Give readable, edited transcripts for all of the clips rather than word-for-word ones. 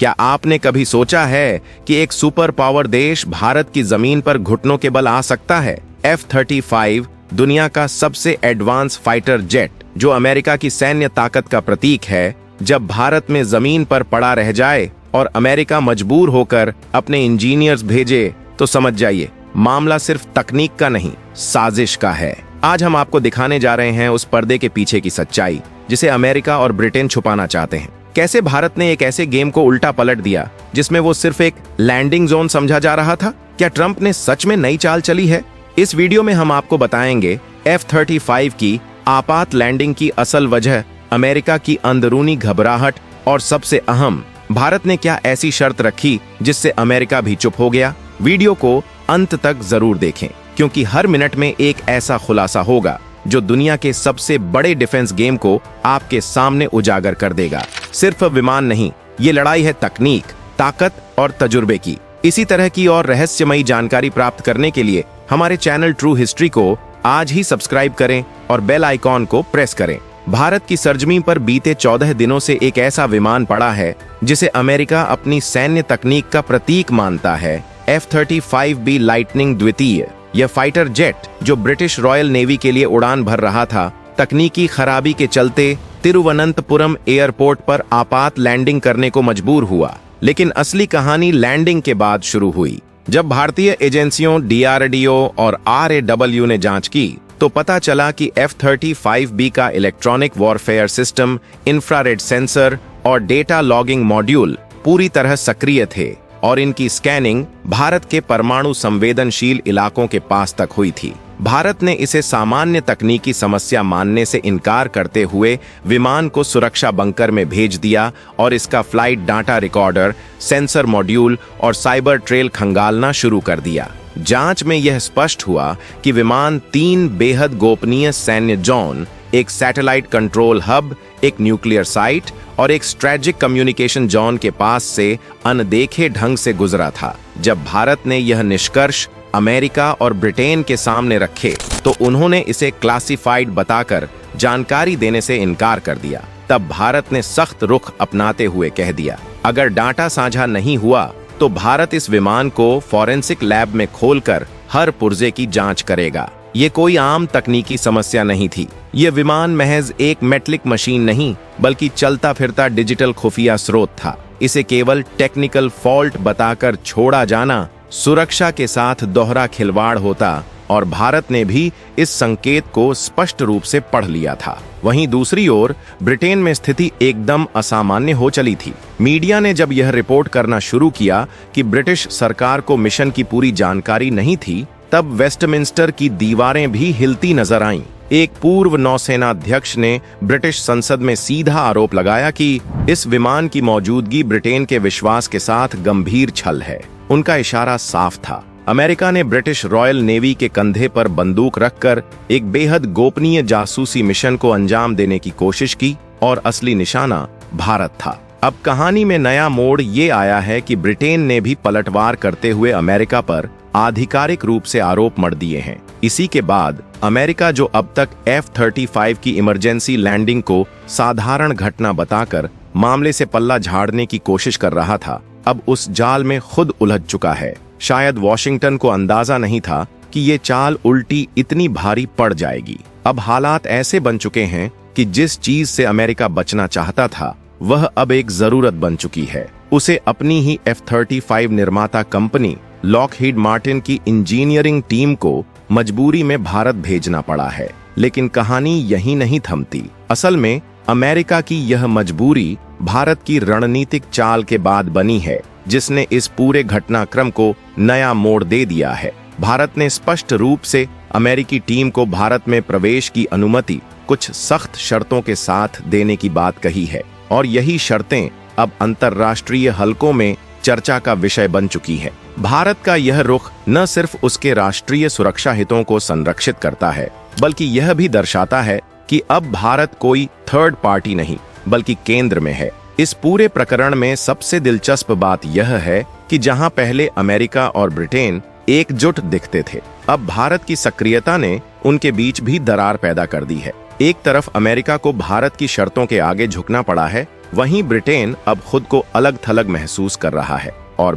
क्या आपने कभी सोचा है कि एक सुपर पावर देश भारत की जमीन पर घुटनों के बल आ सकता है? F-35 दुनिया का सबसे एडवांस फाइटर जेट, जो अमेरिका की सैन्य ताकत का प्रतीक है, जब भारत में जमीन पर पड़ा रह जाए और अमेरिका मजबूर होकर अपने इंजीनियर्स भेजे, तो समझ जाइए मामला सिर्फ तकनीक का नहीं, साजिश का है। आज हम आपको दिखाने जा रहे हैं उस पर्दे के पीछे की सच्चाई, जिसे अमेरिका और ब्रिटेन छुपाना चाहते हैं। कैसे भारत ने एक ऐसे गेम को उल्टा पलट दिया जिसमें वो सिर्फ एक लैंडिंग जोन समझा जा रहा था। क्या ट्रंप ने सच में नई चाल चली है? इस वीडियो में हम आपको बताएंगे F-35 की आपात लैंडिंग की असल वजह, अमेरिका की अंदरूनी घबराहट और सबसे अहम, भारत ने क्या ऐसी शर्त रखी जिससे अमेरिका भी चुप हो गया। वीडियो को अंत तक जरूर देखें, क्योंकि हर मिनट में एक ऐसा खुलासा होगा जो दुनिया के सबसे बड़े डिफेंस गेम को आपके सामने उजागर कर देगा। सिर्फ विमान नहीं, ये लड़ाई है तकनीक, ताकत और तजुर्बे की। इसी तरह की और रहस्यमयी जानकारी प्राप्त करने के लिए हमारे चैनल ट्रू हिस्ट्री को आज ही सब्सक्राइब करें और बेल आइकॉन को प्रेस करें। भारत की सरजमीं पर बीते 14 दिनों से एक ऐसा विमान पड़ा है जिसे अमेरिका अपनी सैन्य तकनीक का प्रतीक मानता है। F-35B लाइटनिंग द्वितीय, यह फाइटर जेट जो ब्रिटिश रॉयल नेवी के लिए उड़ान भर रहा था, तकनीकी खराबी के चलते तिरुवनंतपुरम एयरपोर्ट पर आपात लैंडिंग करने को मजबूर हुआ। लेकिन असली कहानी लैंडिंग के बाद शुरू हुई। जब भारतीय एजेंसियों DRDO और RAW ने जांच की, तो पता चला कि F-35B का electronic warfare system, infrared sensor और डेटा लॉगिंग मॉड्यूल पूरी तरह सक्रिय थे और इनकी स्कैनिंग भारत के परमाणु संवेदनशील इलाकों के पास तक हुई थी। भारत ने इसे सामान्य तकनीकी समस्या मानने से इनकार करते हुए विमान को सुरक्षा बंकर में भेज दिया और इसका flight data recorder, sensor module और साइबर ट्रेल खंगालना शुरू कर दिया। जांच में यह स्पष्ट हुआ कि विमान 3 बेहद गोपनीय सैन्य जोन, एक सैटेलाइट कंट्रोल हब, एक न्यूक्लियर साइट और एक स्ट्रेटेजिक कम्युनिकेशन जोन के पास से अनदेखे ढंग से गुजरा था। जब भारत ने यह निष्कर्ष अमेरिका और ब्रिटेन के सामने रखे, तो उन्होंने इसे क्लासिफाइड बताकर जानकारी देने से इनकार कर दिया। तब भारत ने सख्त रुख अपनाते हुए कह दिया, अगर डाटा साझा नहीं हुआ तो भारत इस विमान को फॉरेंसिक लैब में खोलकर हर पुर्जे की जांच करेगा। ये कोई आम तकनीकी समस्या नहीं थी। ये विमान महज एक मेटलिक मशीन नहीं, बल्कि चलता फिरता डिजिटल खुफिया स्रोत था। इसे केवल टेक्निकल फॉल्ट बताकर छोड़ा जाना सुरक्षा के साथ दोहरा खिलवाड़ होता और भारत ने भी इस संकेत को स्पष्ट रूप से पढ़ लिया था। वहीं दूसरी ओर ब्रिटेन में स्थिति एकदम असामान्य हो चली थी। मीडिया ने जब यह रिपोर्ट करना शुरू किया कि ब्रिटिश सरकार को मिशन की पूरी जानकारी नहीं थी, तब वेस्टमिंस्टर की दीवारें भी हिलती नजर आईं। एक पूर्व नौसेना अध्यक्ष ने ब्रिटिश संसद में सीधा आरोप लगाया कि इस विमान की मौजूदगी ब्रिटेन के विश्वास के साथ गंभीर छल है। उनका इशारा साफ था, अमेरिका ने ब्रिटिश रॉयल नेवी के कंधे पर बंदूक रखकर एक बेहद गोपनीय जासूसी मिशन को अंजाम देने की कोशिश की और असली निशाना भारत था। अब कहानी में नया मोड़ ये आया है कि ब्रिटेन ने भी पलटवार करते हुए अमेरिका पर आधिकारिक रूप से आरोप मढ़ दिए हैं। इसी के बाद अमेरिका, जो अब तक F-35 की इमरजेंसी लैंडिंग को साधारण घटना बताकर मामले से पल्ला झाड़ने की कोशिश कर रहा था, अब उस जाल में खुद उलझ चुका है। शायद वॉशिंगटन को अंदाजा नहीं था कि ये चाल उल्टी इतनी भारी पड़ जाएगी। अब हालात ऐसे बन चुके हैं कि जिस चीज से अमेरिका बचना चाहता था, वह अब एक जरूरत बन चुकी है। उसे अपनी ही F-35 निर्माता कंपनी लॉकहीड मार्टिन की इंजीनियरिंग टीम को मजबूरी में भारत भेजना पड़ा है। लेकिन कहानी यहीं नहीं थमती। असल में अमेरिका की यह मजबूरी भारत की रणनीतिक चाल के बाद बनी है, जिसने इस पूरे घटनाक्रम को नया मोड़ दे दिया है। भारत ने स्पष्ट रूप से अमेरिकी टीम को भारत में प्रवेश की अनुमति कुछ सख्त शर्तों के साथ देने की बात कही है, और यही शर्तें अब अंतर्राष्ट्रीय हलकों में चर्चा का विषय बन चुकी है। भारत का यह रुख न सिर्फ उसके राष्ट्रीय सुरक्षा हितों को संरक्षित करता है, बल्कि यह भी दर्शाता है कि अब भारत कोई थर्ड पार्टी नहीं, बल्कि केंद्र में है। इस पूरे प्रकरण में सबसे दिलचस्प बात यह है कि जहां पहले अमेरिका और ब्रिटेन एकजुट दिखते थे, अब भारत की सक्रियता ने उनके बीच भी दरार पैदा कर दी है। एक तरफ अमेरिका को भारत की शर्तों के आगे झुकना पड़ा है, वहीं ब्रिटेन अब खुद को अलग थलग महसूस कर रहा है और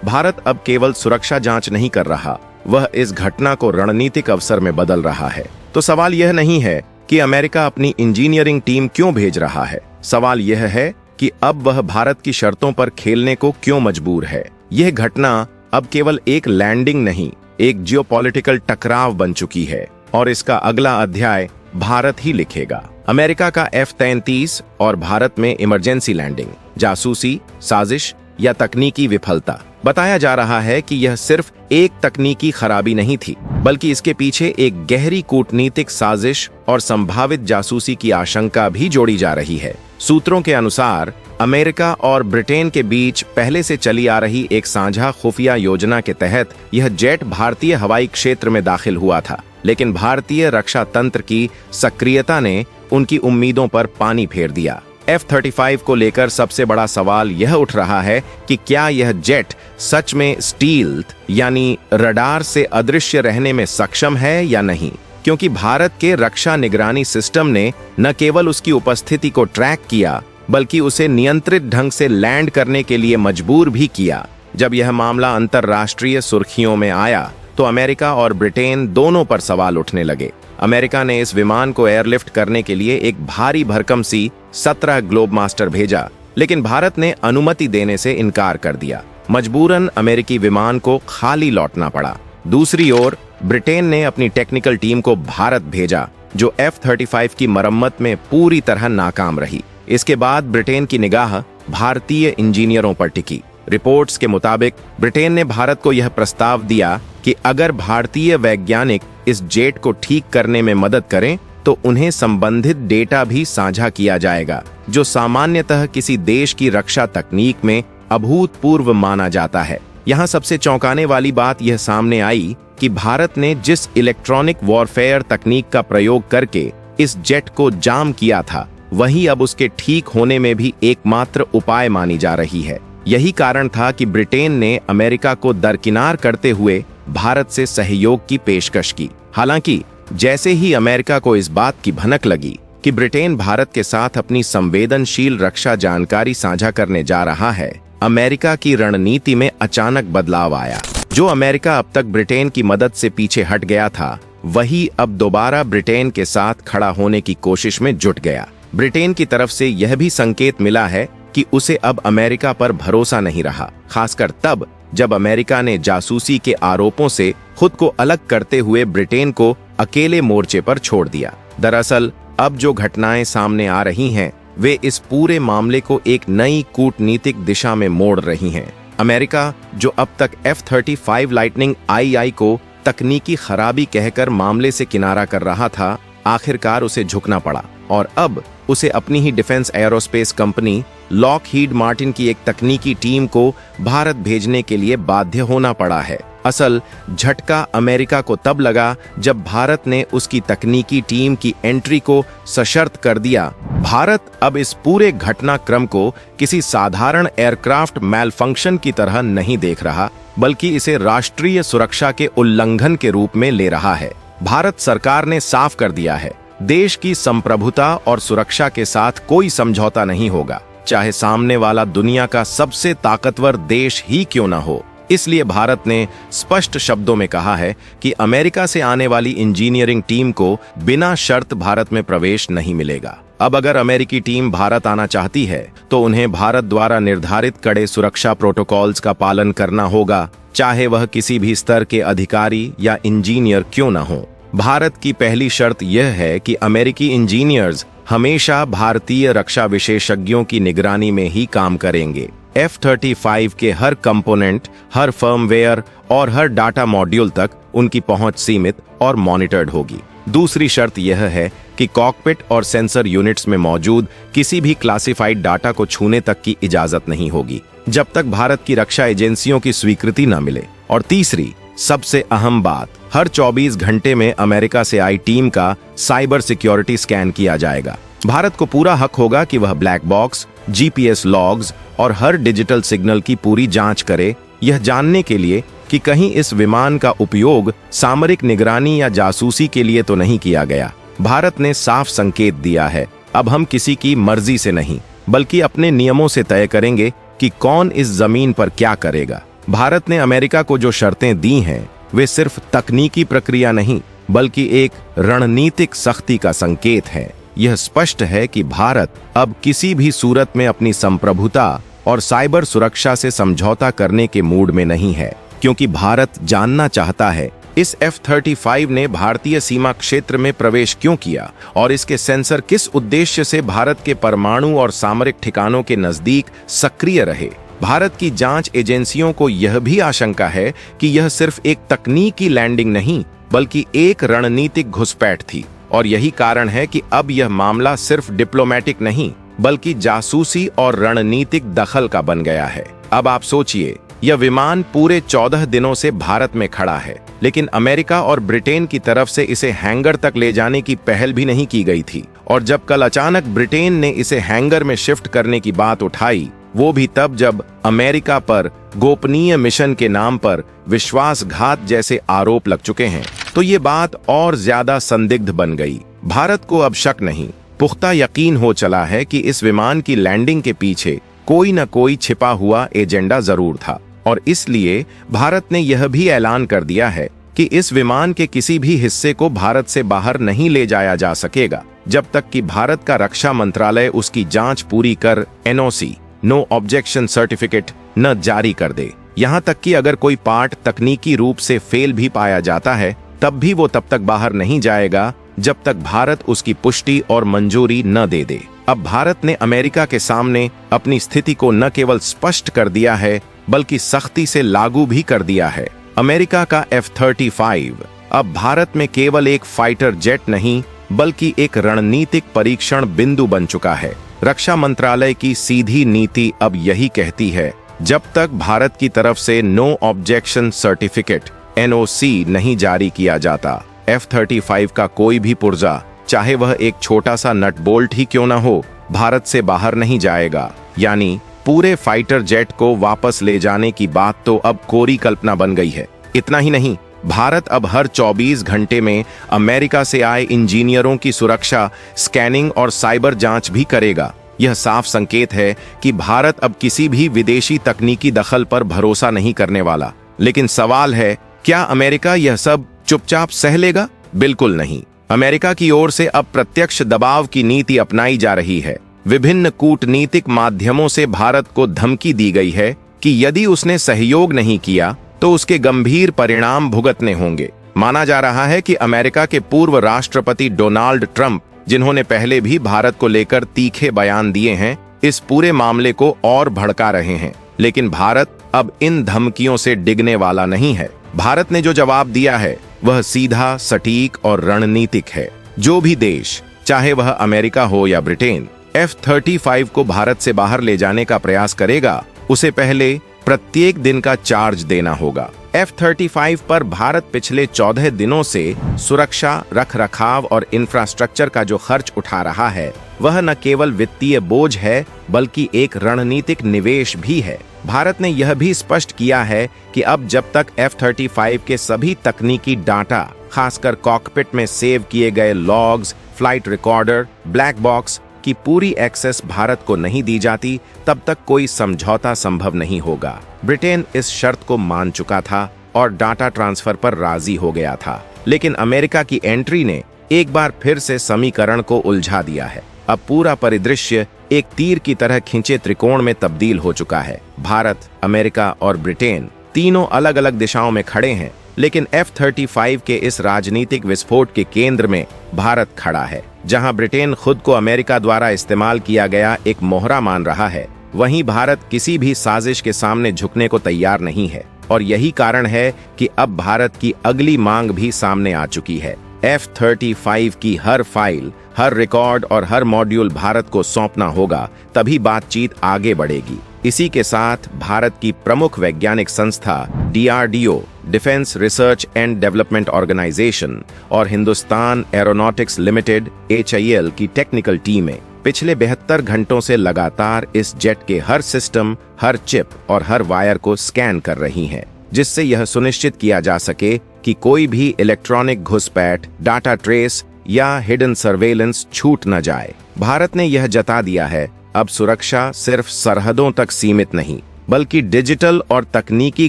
भारत अब केवल सुरक्षा जांच नहीं कर रहा, वह इस घटना को रणनीतिक अवसर में बदल रहा है। तो सवाल यह नहीं है कि अमेरिका अपनी इंजीनियरिंग टीम क्यों भेज रहा है, सवाल यह है कि अब वह भारत की शर्तों पर खेलने को क्यों मजबूर है। यह घटना अब केवल एक लैंडिंग नहीं, एक जियोपॉलिटिकल टकराव बन चुकी है और इसका अगला अध्याय भारत ही लिखेगा। अमेरिका का F-33 और भारत में इमरजेंसी लैंडिंग, जासूसी, साजिश या तकनीकी विफलता। बताया जा रहा है कि यह सिर्फ एक तकनीकी खराबी नहीं थी, बल्कि इसके पीछे एक गहरी कूटनीतिक साजिश और संभावित जासूसी की आशंका भी जोड़ी जा रही है। सूत्रों के अनुसार अमेरिका और ब्रिटेन के बीच पहले से चली आ रही एक साझा खुफिया योजना के तहत यह जेट भारतीय हवाई क्षेत्र में दाखिल हुआ था, लेकिन भारतीय रक्षा तंत्र की सक्रियता ने उनकी उम्मीदों पर पानी फेर दिया। F-35 को लेकर सबसे बड़ा सवाल यह उठ रहा है कि क्या यह जेट सच में स्टील्थ यानी रडार से अदृश्य रहने में सक्षम है या नहीं, क्योंकि भारत के रक्षा निगरानी सिस्टम ने न केवल उसकी उपस्थिति को ट्रैक किया बल्कि उसे नियंत्रित ढंग से लैंड करने के लिए मजबूर भी किया। जब यह मामला अंतर्राष्ट्रीय सुर्खियों में आया तो अमेरिका और ब्रिटेन दोनों पर सवाल उठने लगे। अमेरिका ने इस विमान को एयरलिफ्ट करने के लिए एक भारी भरकम सी 17 ग्लोबमास्टर भेजा, लेकिन भारत ने अनुमति देने से इनकार कर दिया। मजबूरन अमेरिकी विमान को खाली लौटना पड़ा। दूसरी ओर ब्रिटेन ने अपनी टेक्निकल टीम को भारत भेजा, जो F-35 की मरम्मत में पूरी तरह नाकाम रही। इसके बाद ब्रिटेन की निगाह भारतीय इंजीनियरों पर टिकी। रिपोर्ट्स के मुताबिक ब्रिटेन ने भारत को यह प्रस्ताव दिया कि अगर भारतीय वैज्ञानिक इस जेट को ठीक करने में मदद करें तो उन्हें संबंधित डेटा भी साझा किया जाएगा, जो सामान्यतः किसी देश की रक्षा तकनीक में अभूतपूर्व माना जाता है। यहाँ सबसे चौंकाने वाली बात यह सामने आई कि भारत ने जिस इलेक्ट्रॉनिक वॉरफेयर तकनीक का प्रयोग करके इस जेट को जाम किया था, वही अब उसके ठीक होने में भी एकमात्र उपाय मानी जा रही है। यही कारण था कि ब्रिटेन ने अमेरिका को दरकिनार करते हुए भारत से सहयोग की पेशकश की। हालांकि जैसे ही अमेरिका को इस बात की भनक लगी कि ब्रिटेन भारत के साथ अपनी संवेदनशील रक्षा जानकारी साझा करने जा रहा है, अमेरिका की रणनीति में अचानक बदलाव आया। जो अमेरिका अब तक ब्रिटेन की मदद से पीछे हट गया था, वही अब दोबारा ब्रिटेन के साथ खड़ा होने की कोशिश में जुट गया। ब्रिटेन की तरफ से यह भी संकेत मिला है कि उसे अब अमेरिका पर भरोसा नहीं रहा, खासकर तब जब अमेरिका ने जासूसी के आरोपों से खुद को अलग करते हुए ब्रिटेन को अकेले मोर्चे पर छोड़ दिया। दरअसल अब जो घटनाएं सामने आ रही हैं, वे इस पूरे मामले को एक नई कूटनीतिक दिशा में मोड़ रही हैं। अमेरिका, जो अब तक F-35 लाइटनिंग II को तकनीकी खराबी कहकर मामले से किनारा कर रहा था, आखिरकार उसे झुकना पड़ा और अब उसे अपनी ही defence aerospace company Lockheed Martin की एक तकनीकी टीम को भारत भेजने के लिए बाध्य होना पड़ा है। असल झटका अमेरिका को तब लगा जब भारत ने उसकी तकनीकी टीम की एंट्री को सशर्त कर दिया। भारत अब इस पूरे घटनाक्रम को किसी साधारण एयरक्राफ्ट मैलफंक्शन की तरह नहीं देख रहा, बल्कि इसे राष्ट्रीय सुरक्षा के उल्लंघन के रूप में ले रहा है। भारत सरकार ने साफ कर दिया है, देश की संप्रभुता और सुरक्षा के साथ कोई समझौता नहीं होगा, चाहे सामने वाला दुनिया का सबसे ताकतवर देश ही क्यों न हो। इसलिए भारत ने स्पष्ट शब्दों में कहा है कि अमेरिका से आने वाली इंजीनियरिंग टीम को बिना शर्त भारत में प्रवेश नहीं मिलेगा। अब अगर अमेरिकी टीम भारत आना चाहती है तो उन्हें भारत द्वारा निर्धारित कड़े सुरक्षा प्रोटोकॉल्स का पालन करना होगा, चाहे वह किसी भी स्तर के अधिकारी या इंजीनियर क्यों न हो। भारत की पहली शर्त यह है कि अमेरिकी इंजीनियर्स हमेशा भारतीय रक्षा विशेषज्ञों की निगरानी में ही काम करेंगे। F-35 के हर कंपोनेंट, हर फर्मवेयर और हर डाटा मॉड्यूल तक उनकी पहुंच सीमित और मॉनिटर्ड होगी। दूसरी शर्त यह है कि कॉकपिट और सेंसर यूनिट्स में मौजूद किसी भी क्लासिफाइड डाटा को छूने तक की इजाजत नहीं होगी, जब तक भारत की रक्षा एजेंसियों की स्वीकृति न मिले। और तीसरी, सबसे अहम बात, हर 24 घंटे में अमेरिका से आई टीम का साइबर सिक्योरिटी स्कैन किया जाएगा। भारत को पूरा हक होगा कि वह ब्लैक बॉक्स, GPS लॉग्स और हर डिजिटल सिग्नल की पूरी जांच करे, यह जानने के लिए कि कहीं इस विमान का उपयोग सामरिक निगरानी या जासूसी के लिए तो नहीं किया गया। भारत ने साफ संकेत दिया है, अब हम किसी की मर्जी से नहीं बल्कि अपने नियमों से तय करेंगे कि कौन इस जमीन पर क्या करेगा। भारत ने अमेरिका को जो शर्तें दी हैं वे सिर्फ तकनीकी प्रक्रिया नहीं बल्कि एक रणनीतिक सख्ती का संकेत है। यह स्पष्ट है कि भारत अब किसी भी सूरत में अपनी संप्रभुता और साइबर सुरक्षा से समझौता करने के मूड में नहीं है, क्योंकि भारत जानना चाहता है इस F-35 ने भारतीय सीमा क्षेत्र में प्रवेश क्यों किया और इसके सेंसर किस उद्देश्य से भारत के परमाणु और सामरिक ठिकानों के नजदीक सक्रिय रहे। भारत की जांच एजेंसियों को यह भी आशंका है कि यह सिर्फ एक तकनीकी लैंडिंग नहीं बल्कि एक रणनीतिक घुसपैठ थी, और यही कारण है कि अब यह मामला सिर्फ डिप्लोमेटिक नहीं बल्कि जासूसी और रणनीतिक दखल का बन गया है। अब आप सोचिए, यह विमान पूरे 14 दिनों से भारत में खड़ा है, लेकिन अमेरिका और ब्रिटेन की तरफ से इसे हैंगर तक ले जाने की पहल भी नहीं की गई थी। और जब कल अचानक ब्रिटेन ने इसे हैंगर में शिफ्ट करने की बात उठाई, वो भी तब जब अमेरिका पर गोपनीय मिशन के नाम पर विश्वासघात जैसे आरोप लग चुके हैं, तो ये बात और ज्यादा संदिग्ध बन गई। भारत को अब शक नहीं, पुख्ता यकीन हो चला है कि इस विमान की लैंडिंग के पीछे कोई न कोई छिपा हुआ एजेंडा जरूर था, और इसलिए भारत ने यह भी ऐलान कर दिया है कि इस विमान के किसी भी हिस्से को भारत से बाहर नहीं ले जाया जा सकेगा जब तक कि भारत का रक्षा मंत्रालय उसकी जांच पूरी कर NOC नो ऑब्जेक्शन सर्टिफिकेट न जारी कर दे। यहाँ तक कि अगर कोई पार्ट तकनीकी रूप से फेल भी पाया जाता है तब भी वो तब तक बाहर नहीं जाएगा जब तक भारत उसकी पुष्टि और मंजूरी न दे दे। अब भारत ने अमेरिका के सामने अपनी स्थिति को न केवल स्पष्ट कर दिया है बल्कि सख्ती से लागू भी कर दिया है। अमेरिका का F-35 अब भारत में केवल एक फाइटर जेट नहीं बल्कि एक रणनीतिक परीक्षण बिंदु बन चुका है। रक्षा मंत्रालय की सीधी नीति अब यही कहती है, जब तक भारत की तरफ से नो ऑब्जेक्शन सर्टिफिकेट NOC नहीं जारी किया जाता, F-35 का कोई भी पुर्जा, चाहे वह एक छोटा सा नट बोल्ट ही क्यों ना हो, भारत से बाहर नहीं जाएगा। यानी पूरे फाइटर जेट को वापस ले जाने की बात तो अब कोरी कल्पना बन गई है। इतना ही नहीं, भारत अब हर 24 घंटे में अमेरिका से आए इंजीनियरों की सुरक्षा, स्कैनिंग और साइबर जांच भी करेगा। यह साफ संकेत है कि भारत अब किसी भी विदेशी तकनीकी दखल पर भरोसा नहीं करने वाला। लेकिन सवाल है, क्या अमेरिका यह सब चुपचाप सह लेगा? बिल्कुल नहीं। अमेरिका की ओर से अब प्रत्यक्ष दबाव की नीति अपनाई जा रही है। विभिन्न कूटनीतिक माध्यमों से भारत को धमकी दी गई है कि यदि उसने सहयोग नहीं किया तो उसके गंभीर परिणाम भुगतने होंगे। माना जा रहा है कि अमेरिका के पूर्व राष्ट्रपति डोनाल्ड ट्रंप, जिन्होंने पहले भी भारत को लेकर तीखे बयान दिए हैं, इस पूरे मामले को और भड़का रहे हैं। लेकिन भारत अब इन धमकियों से डिगने वाला नहीं है। भारत ने जो जवाब दिया है वह सीधा, सटीक और रणनीतिक है। जो भी देश, चाहे वह अमेरिका हो या ब्रिटेन, F-35 को भारत से बाहर ले जाने का प्रयास करेगा, उसे पहले प्रत्येक दिन का चार्ज देना होगा। F-35 पर भारत पिछले 14 दिनों से सुरक्षा, रखरखाव और इंफ्रास्ट्रक्चर का जो खर्च उठा रहा है वह न केवल वित्तीय बोझ है बल्कि एक रणनीतिक निवेश भी है। भारत ने यह भी स्पष्ट किया है कि अब जब तक F-35 के सभी तकनीकी डाटा, खासकर कॉकपिट में सेव किए गए logs, flight recorder, black box की पूरी एक्सेस भारत को नहीं दी जाती, तब तक कोई समझौता संभव नहीं होगा। ब्रिटेन इस शर्त को मान चुका था और डाटा ट्रांसफर पर राजी हो गया था, लेकिन अमेरिका की एंट्री ने एक बार फिर से समीकरण को उलझा दिया है। अब पूरा परिदृश्य एक तीर की तरह खिंचे त्रिकोण में तब्दील हो चुका है। भारत, अमेरिका और ब्रिटेन तीनों अलग अलग दिशाओं में खड़े हैं, लेकिन F-35 के इस राजनीतिक विस्फोट के केंद्र में भारत खड़ा है। जहां ब्रिटेन खुद को अमेरिका द्वारा इस्तेमाल किया गया एक मोहरा मान रहा है, वहीं भारत किसी भी साजिश के सामने झुकने को तैयार नहीं है। और यही कारण है कि अब भारत की अगली मांग भी सामने आ चुकी है। F-35 की हर फाइल, हर रिकॉर्ड और हर मॉड्यूल भारत को सौंपना होगा, तभी बातचीत आगे बढ़ेगी। इसी के साथ भारत की प्रमुख वैज्ञानिक संस्था DRDO, defence research and development organisation, और हिंदुस्तान एरोनॉटिक्स लिमिटेड HAL की टेक्निकल टीमें पिछले 72 घंटों से लगातार इस जेट के हर सिस्टम, हर चिप और हर वायर को स्कैन कर रही हैं, जिससे यह सुनिश्चित किया जा सके कि कोई भी इलेक्ट्रॉनिक घुसपैठ, डाटा ट्रेस या हिडन सर्वेलेंस छूट न जाए। भारत ने यह जता दिया है अब सुरक्षा सिर्फ सरहदों तक सीमित नहीं, बल्कि डिजिटल और तकनीकी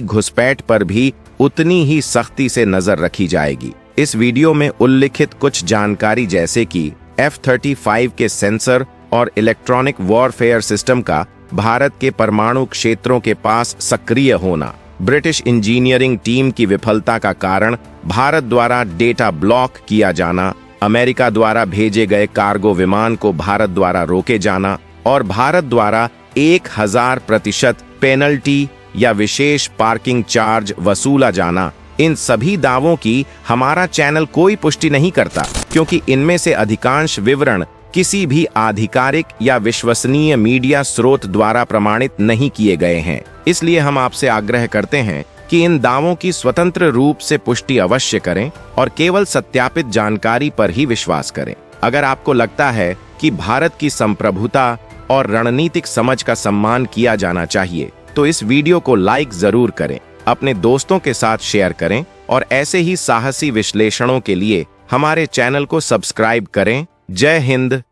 घुसपैठ पर भी उतनी ही सख्ती से नजर रखी जाएगी। इस वीडियो में उल्लिखित कुछ जानकारी जैसे कि F-35 के सेंसर और इलेक्ट्रॉनिक वॉरफेयर सिस्टम का भारत के परमाणु क्षेत्रों के पास सक्रिय होना, ब्रिटिश इंजीनियरिंग टीम की विफलता का कारण भारत द्वारा डेटा ब्लॉक किया जाना, अमेरिका द्वारा भेजे गए कार्गो विमान को भारत द्वारा रोके जाना और भारत द्वारा 1000% पेनल्टी या विशेष पार्किंग चार्ज वसूला जाना, इन सभी दावों की हमारा चैनल कोई पुष्टि नहीं करता, क्योंकि इनमें से अधिकांश विवरण किसी भी आधिकारिक या विश्वसनीय मीडिया स्रोत द्वारा प्रमाणित नहीं किए गए हैं। इसलिए हम आपसे आग्रह करते हैं कि इन दावों की स्वतंत्र रूप से पुष्टि अवश्य करें और केवल सत्यापित जानकारी पर ही विश्वास करें। अगर आपको लगता है कि भारत की संप्रभुता और रणनीतिक समझ का सम्मान किया जाना चाहिए, तो इस वीडियो को लाइक जरूर करें, अपने दोस्तों के साथ शेयर करें और ऐसे ही साहसी विश्लेषणों के लिए हमारे चैनल को सब्सक्राइब करें। जय हिंद।